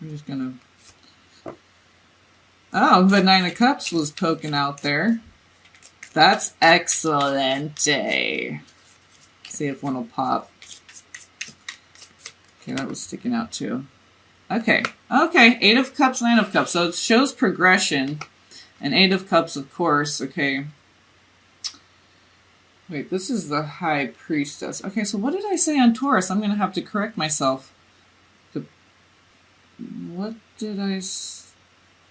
I'm just gonna... Oh, the Nine of Cups was poking out there. That's excellent. See if one will pop. Okay, that was sticking out too. Okay. Eight of Cups, Nine of Cups. So it shows progression. And Eight of Cups, of course. Okay. Wait, this is the High Priestess. Okay, so what did I say on Taurus? I'm going to have to correct myself. What did I...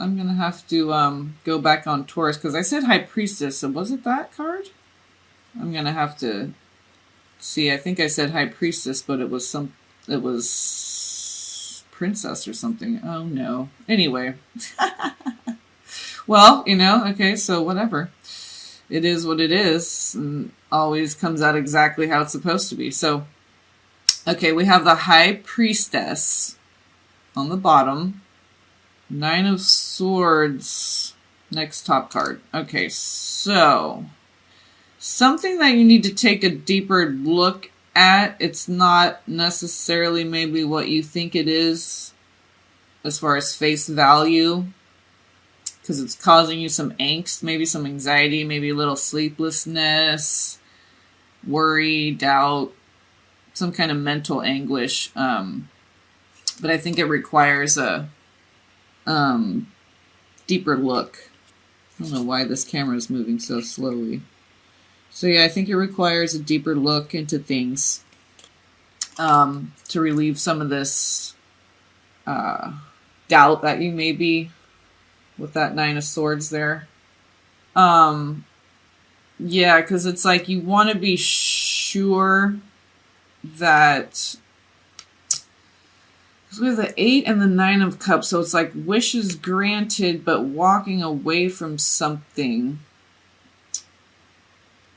I'm going to have to go back on Taurus, because I said High Priestess, so was it that card? I'm going to have to see. I think I said High Priestess, but it was Princess or something. Oh, no. Anyway. Well, you know, okay, so whatever. It is what it is, and always comes out exactly how it's supposed to be. So, okay, we have the High Priestess on the bottom. Nine of Swords, next top card. Okay, so something that you need to take a deeper look at. It's not necessarily maybe what you think it is as far as face value, because it's causing you some angst, maybe some anxiety, maybe a little sleeplessness, worry, doubt, some kind of mental anguish. But I think it requires a deeper look. I don't know why this camera is moving so slowly. So yeah, I think it requires a deeper look into things to relieve some of this doubt that you may be with that Nine of Swords there. Yeah, because it's like you want to be sure that... We have the 8 and the 9 of Cups, so it's like wishes granted, but walking away from something.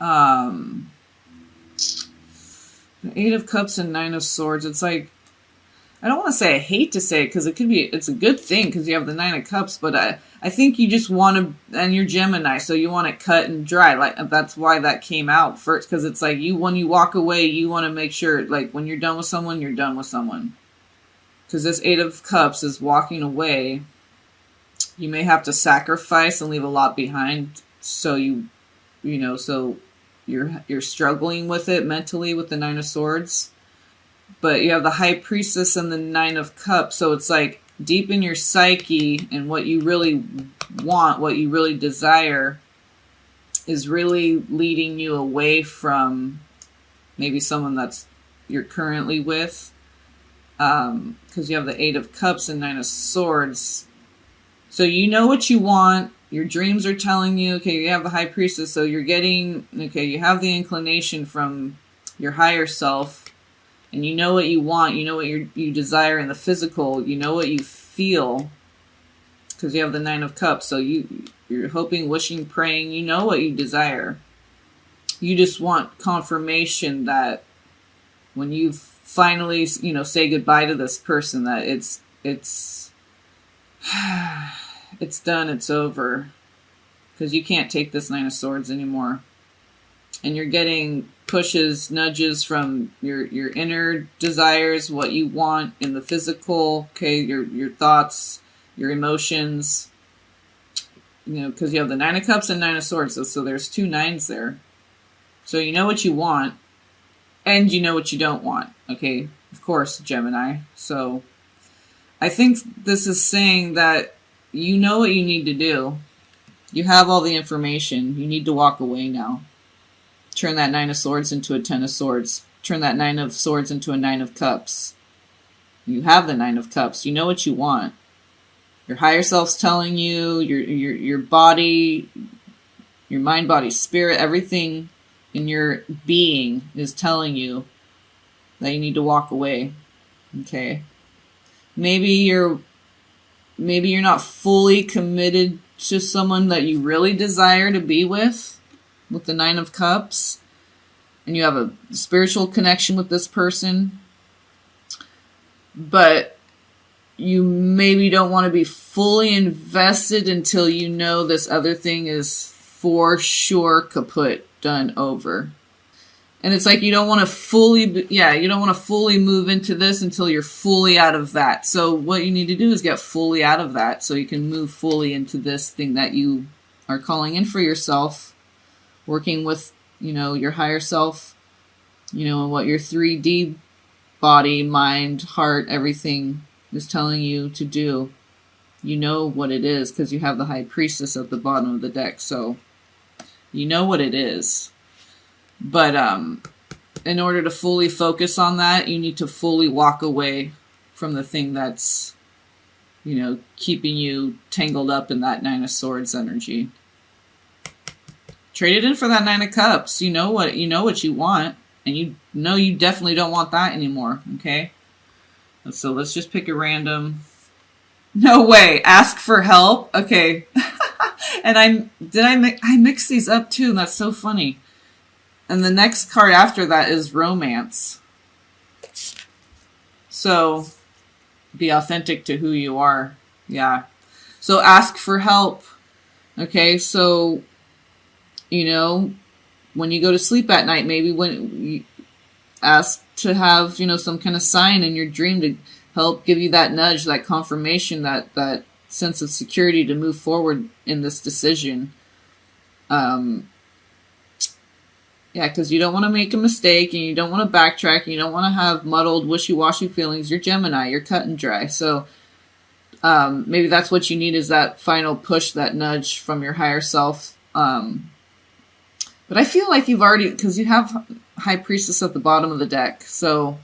The 8 of Cups and 9 of Swords, it's like, I don't want to say I hate to say it, because it's a good thing, because you have the 9 of Cups, but I think you just want to, and you're Gemini, so you want it cut and dry. Like, that's why that came out first, because it's like, when you walk away, you want to make sure, like, when you're done with someone, you're done with someone. Because this 8 of Cups is walking away. You may have to sacrifice and leave a lot behind. So so you're struggling with it mentally with the 9 of Swords. But you have the High Priestess and the 9 of Cups. So it's like deep in your psyche and what you really want, what you really desire, is really leading you away from maybe someone that's you're currently with. Because you have the 8 of Cups and 9 of Swords. So you know what you want. Your dreams are telling you, okay, you have the High Priestess, so you're getting, okay, you have the inclination from your higher self, and you know what you want, you know what you desire in the physical, you know what you feel, because you have the 9 of Cups, so you're hoping, wishing, praying, you know what you desire. You just want confirmation that when you finally, say goodbye to this person, that it's done, it's over, because you can't take this 9 of Swords anymore, and you're getting pushes, nudges from your inner desires, what you want in the physical, okay, your thoughts, your emotions, because you have the 9 of Cups and 9 of Swords, so there's 2 9s there, so you know what you want. And you know what you don't want, okay? Of course, Gemini. So I think this is saying that you know what you need to do. You have all the information. You need to walk away now. Turn that 9 of Swords into a 10 of Swords. Turn that 9 of Swords into a 9 of Cups. You have the 9 of Cups. You know what you want. Your higher self's telling you, your body, your mind, body, spirit, everything in your being is telling you that you need to walk away. Okay. Maybe you're not fully committed to someone that you really desire to be with the 9 of Cups, and you have a spiritual connection with this person, but you maybe don't want to be fully invested until you know this other thing is for sure kaput, done, over. And it's like you don't want to fully, you don't want to fully move into this until you're fully out of that. So what you need to do is get fully out of that so you can move fully into this thing that you are calling in for yourself, working with, your higher self, and what your 3D body, mind, heart, everything is telling you to do. You know what it is because you have the High Priestess at the bottom of the deck. So you know what it is. But in order to fully focus on that, you need to fully walk away from the thing that's, keeping you tangled up in that Nine of Swords energy. Trade it in for that Nine of Cups. You know what you want, and you know you definitely don't want that anymore. Okay, so let's just pick a random. No way. Ask for help. Okay, and I mixed these up too. And that's so funny. And the next card after that is romance. So be authentic to who you are. Yeah. So ask for help. Okay. So, when you go to sleep at night, maybe when you ask to have, some kind of sign in your dream to help give you that nudge, that confirmation, that sense of security to move forward in this decision. Yeah, because you don't want to make a mistake, and you don't want to backtrack, and you don't want to have muddled, wishy-washy feelings. You're Gemini. You're cut and dry. So maybe that's what you need, is that final push, that nudge from your higher self. But I feel like you've already, because you have High Priestess at the bottom of the deck. So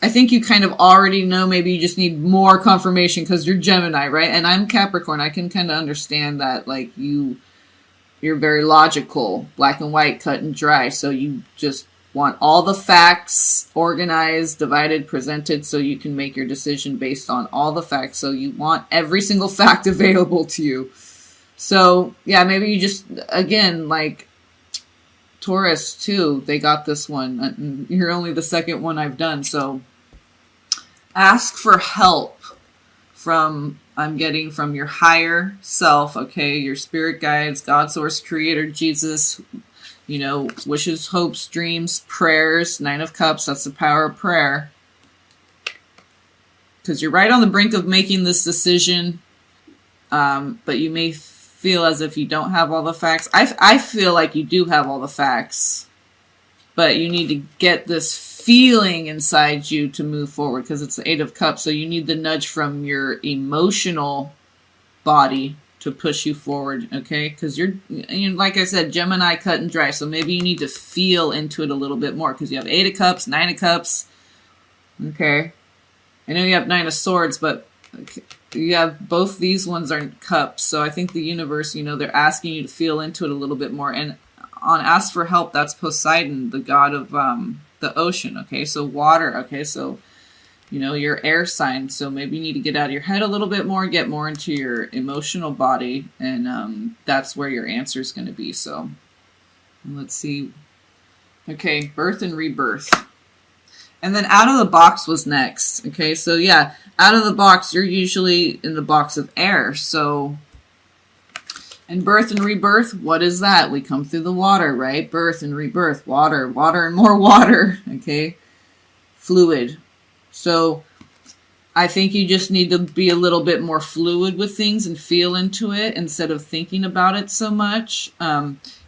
I think you kind of already know. Maybe you just need more confirmation because you're Gemini, right? And I'm Capricorn. I can kind of understand that, like, you're very logical, black and white, cut and dry. So you just want all the facts organized, divided, presented, so you can make your decision based on all the facts. So you want every single fact available to you. So yeah, maybe you just, again, like Taurus too, they got this one. You're only the second one I've done. So ask for help I'm getting from your higher self, okay? Your spirit guides, God, source, creator, Jesus, wishes, hopes, dreams, prayers, Nine of Cups. That's the power of prayer. Because you're right on the brink of making this decision, but you may feel as if you don't have all the facts. I feel like you do have all the facts, but you need to get this feeling inside you to move forward, because it's the Eight of Cups. So you need the nudge from your emotional body to push you forward, okay? Because you're, like I said, Gemini, cut and dry. So maybe you need to feel into it a little bit more, because you have Eight of Cups, Nine of Cups, okay? I know you have Nine of Swords, but you have both these ones are cups. So I think the universe, they're asking you to feel into it a little bit more. And on Ask for Help, that's Poseidon, the god of the ocean, okay? So water, okay? So, your air sign. So maybe you need to get out of your head a little bit more, get more into your emotional body, and that's where your answer is going to be. So let's see. Okay, birth and rebirth. And then out of the box was next, okay? So yeah, out of the box, you're usually in the box of air. So, and birth and rebirth, what is that? We come through the water, right? Birth and rebirth, water, water and more water, okay? Fluid. So I think you just need to be a little bit more fluid with things and feel into it instead of thinking about it so much.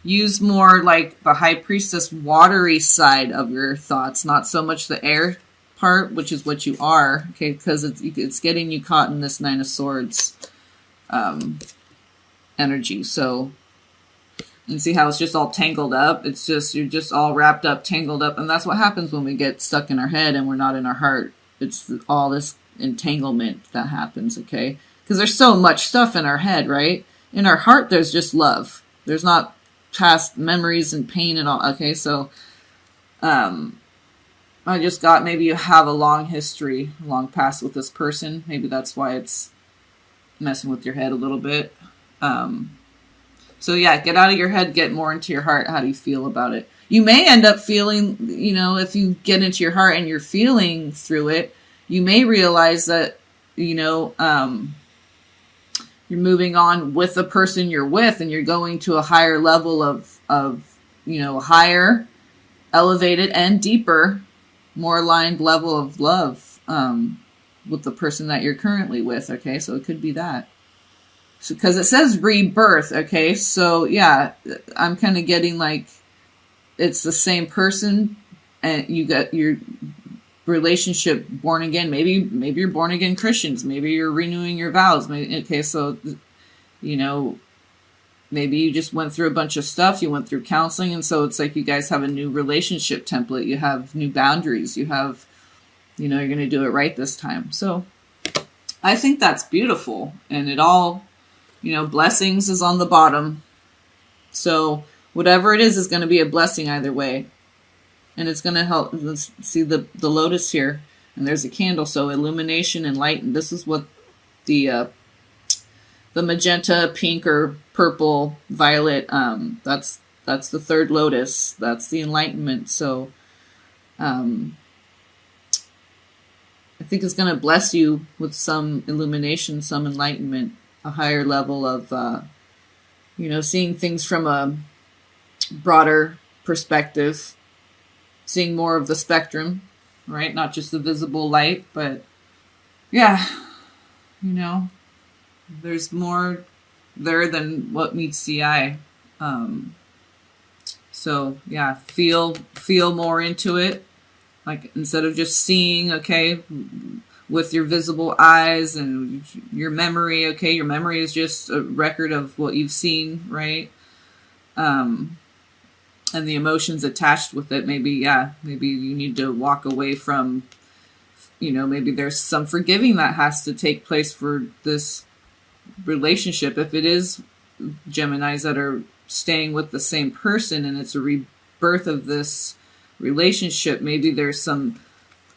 Use more like the High Priestess watery side of your thoughts, not so much the air part, which is what you are, okay? Because it's getting you caught in this Nine of Swords energy. So, and see how it's just all tangled up? It's just, you're just all wrapped up, tangled up. And that's what happens when we get stuck in our head and we're not in our heart. It's all this entanglement that happens, okay? Because there's so much stuff in our head, right? In our heart, there's just love. There's not past memories and pain and all, okay? So, I just got, maybe you have a long history, long past with this person. Maybe that's why it's messing with your head a little bit. So yeah, get out of your head, get more into your heart. How do you feel about it? You may end up feeling, if you get into your heart and you're feeling through it, you may realize that, you're moving on with the person you're with and you're going to a higher level of higher elevated and deeper, more aligned level of love with the person that you're currently with. Okay, so it could be that. So, because it says rebirth. Okay, so yeah, I'm kind of getting like it's the same person, and you got your relationship born again. Maybe you're born again Christians. Maybe you're renewing your vows. Maybe, okay, so you know, maybe you just went through a bunch of stuff. You went through counseling, and so it's like you guys have a new relationship template. You have new boundaries. You have, you're going to do it right this time. So I think that's beautiful, and it all, blessings is on the bottom. So whatever it is going to be a blessing either way. And it's going to help. Let's see the lotus here, and there's a candle. So illumination and light. And this is what the magenta, pink, or purple, violet. That's the third lotus. That's the enlightenment. So, I think it's going to bless you with some illumination, some enlightenment, a higher level of, seeing things from a broader perspective. Seeing more of the spectrum, right? Not just the visible light, but yeah, there's more there than what meets the eye. So yeah, feel more into it. Like instead of just seeing, okay, with your visible eyes and your memory, okay, your memory is just a record of what you've seen, right? And the emotions attached with it, maybe you need to walk away from, maybe there's some forgiving that has to take place for this relationship. If it is Geminis that are staying with the same person and it's a rebirth of this relationship, maybe there's some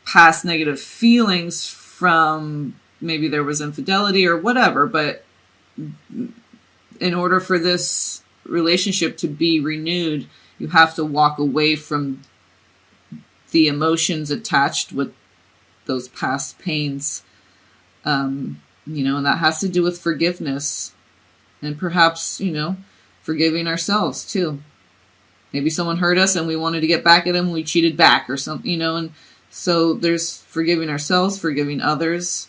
past negative feelings from, maybe there was infidelity or whatever, but in order for this relationship to be renewed, you have to walk away from the emotions attached with those past pains, and that has to do with forgiveness and perhaps, forgiving ourselves too. Maybe someone hurt us and we wanted to get back at them, we cheated back or something, and so there's forgiving ourselves, forgiving others,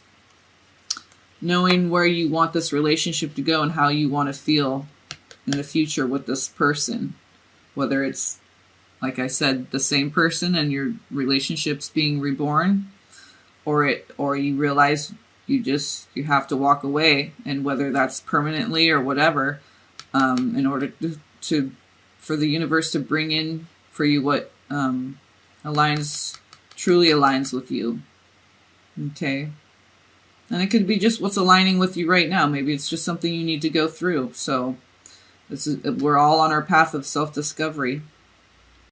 knowing where you want this relationship to go and how you want to feel in the future with this person. Whether it's, like I said, the same person and your relationship's being reborn, or you realize you have to walk away, and whether that's permanently or whatever, in order for the universe to bring in for you what truly aligns with you. Okay. And it could be just what's aligning with you right now. Maybe it's just something you need to go through. So we're all on our path of self-discovery.